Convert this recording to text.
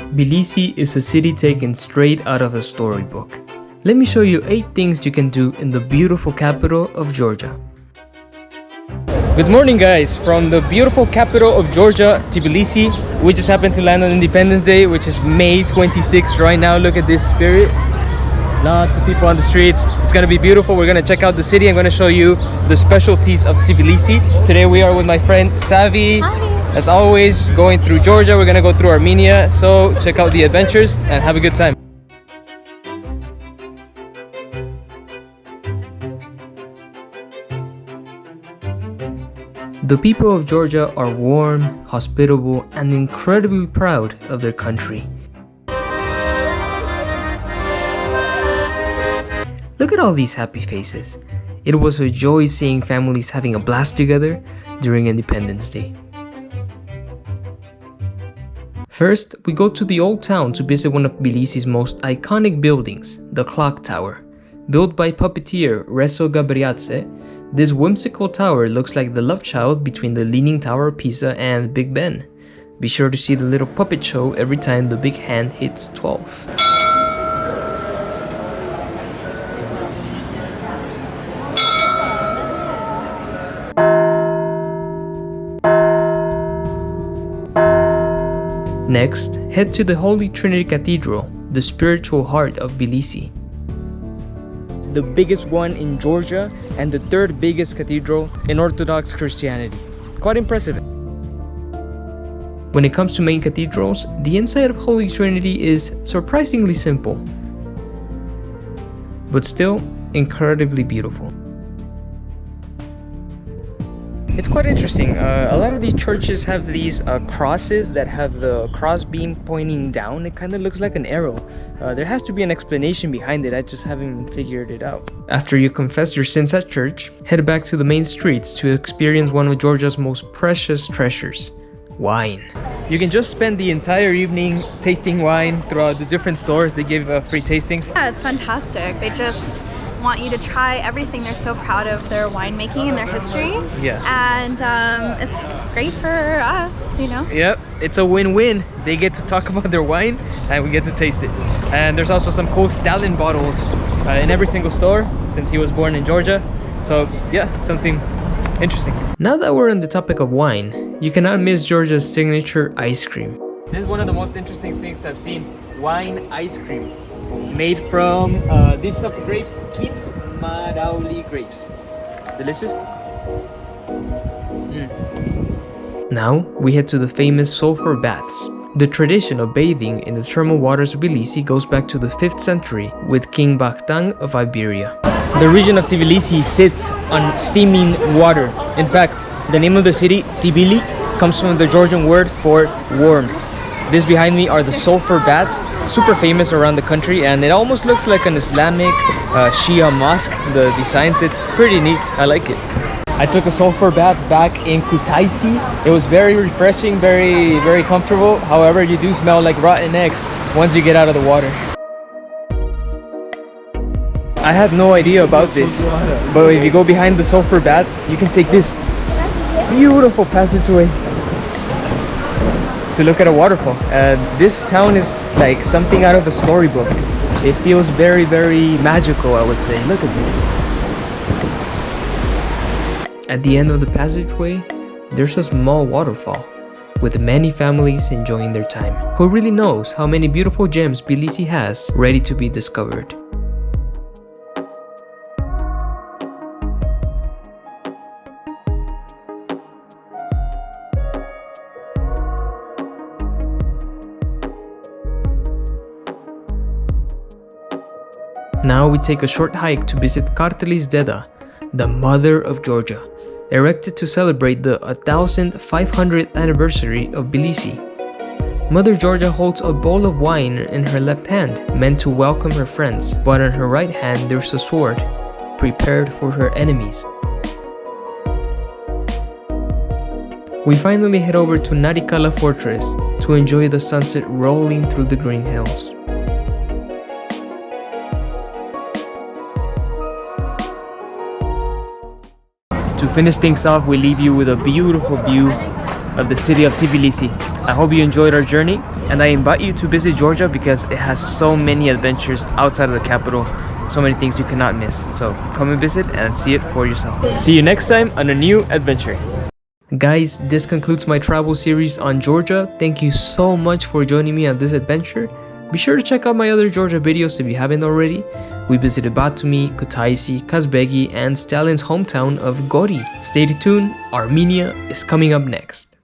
Tbilisi is a city taken straight out of a storybook. Let me show you 8 things you can do in the beautiful capital of Georgia. Good morning guys, from the beautiful capital of Georgia, Tbilisi. We just happened to land on Independence Day, which is May 26th right now. Look at this spirit. Lots of people on the streets. It's gonna be beautiful. We're gonna check out the city. I'm gonna show you the specialties of Tbilisi. Today we are with my friend Savi. Hi. As always, going through Georgia. We're gonna go through Armenia. So check out the adventures and have a good time. The people of Georgia are warm, hospitable, and incredibly proud of their country. Look at all these happy faces. It was a joy seeing families having a blast together during Independence Day. First, we go to the old town to visit one of Tbilisi's most iconic buildings, the Clock Tower. Built by puppeteer Rezo Gabriadze, this whimsical tower looks like the love child between the Leaning Tower of Pisa and Big Ben. Be sure to see the little puppet show every time the big hand hits 12. Next, head to the Holy Trinity Cathedral, the spiritual heart of Tbilisi. The biggest one in Georgia and the 3rd biggest cathedral in Orthodox Christianity. Quite impressive. When it comes to main cathedrals, the inside of Holy Trinity is surprisingly simple, but still incredibly beautiful. It's quite interesting. A lot of these churches have these crosses that have the cross beam pointing down. It kind of looks like an arrow. There has to be an explanation behind it. I just haven't figured it out. After you confess your sins at church, head back to the main streets to experience one of Georgia's most precious treasures, wine. You can just spend the entire evening tasting wine throughout the different stores. They give free tastings. Yeah, it's fantastic. They just want you to try everything. They're so proud of their winemaking and their history. Yeah. And it's great for us, you know? Yep, it's a win-win. They get to talk about their wine and we get to taste it. And there's also some cool Stalin bottles in every single store since he was born in Georgia. So yeah, something interesting. Now that we're on the topic of wine, you cannot miss Georgia's signature ice cream. This is one of the most interesting things I've seen. Wine ice cream. Made from this type of grapes, Keats Marauli grapes. Delicious. Now we head to the famous Sulphur Baths. The tradition of bathing in the thermal waters of Tbilisi goes back to the 5th century with King Baktang of Iberia. The region of Tbilisi sits on steaming water. In fact, the name of the city, Tbili, comes from the Georgian word for warm. This behind me are the Sulphur Baths, super famous around the country, and it almost looks like an Islamic Shia mosque. The designs, it's pretty neat. I like it. I took a sulphur bath back in Kutaisi. It was very refreshing, very comfortable. However, you do smell like rotten eggs once you get out of the water. I had no idea about this, but if you go behind the Sulphur Baths, you can take this beautiful passageway to look at a waterfall. This town is like something out of a storybook. It feels very magical, I would say. Look at this. At the end of the passageway, there's a small waterfall with many families enjoying their time. Who really knows how many beautiful gems Tbilisi has ready to be discovered? Now we take a short hike to visit Kartli's Deda, the mother of Georgia, erected to celebrate the 1500th anniversary of Tbilisi. Mother Georgia holds a bowl of wine in her left hand, meant to welcome her friends, but on her right hand there's a sword, prepared for her enemies. We finally head over to Narikala Fortress to enjoy the sunset rolling through the green hills. To finish things off, we leave you with a beautiful view of the city of Tbilisi. I hope you enjoyed our journey. And I invite you to visit Georgia because it has so many adventures outside of the capital, so many things you cannot miss. So come and visit and see it for yourself. See you next time on a new adventure. Guys, this concludes my travel series on Georgia. Thank you so much for joining me on this adventure. Be sure to check out my other Georgia videos if you haven't already. We visited Batumi, Kutaisi, Kazbegi, and Stalin's hometown of Gori. Stay tuned, Armenia is coming up next.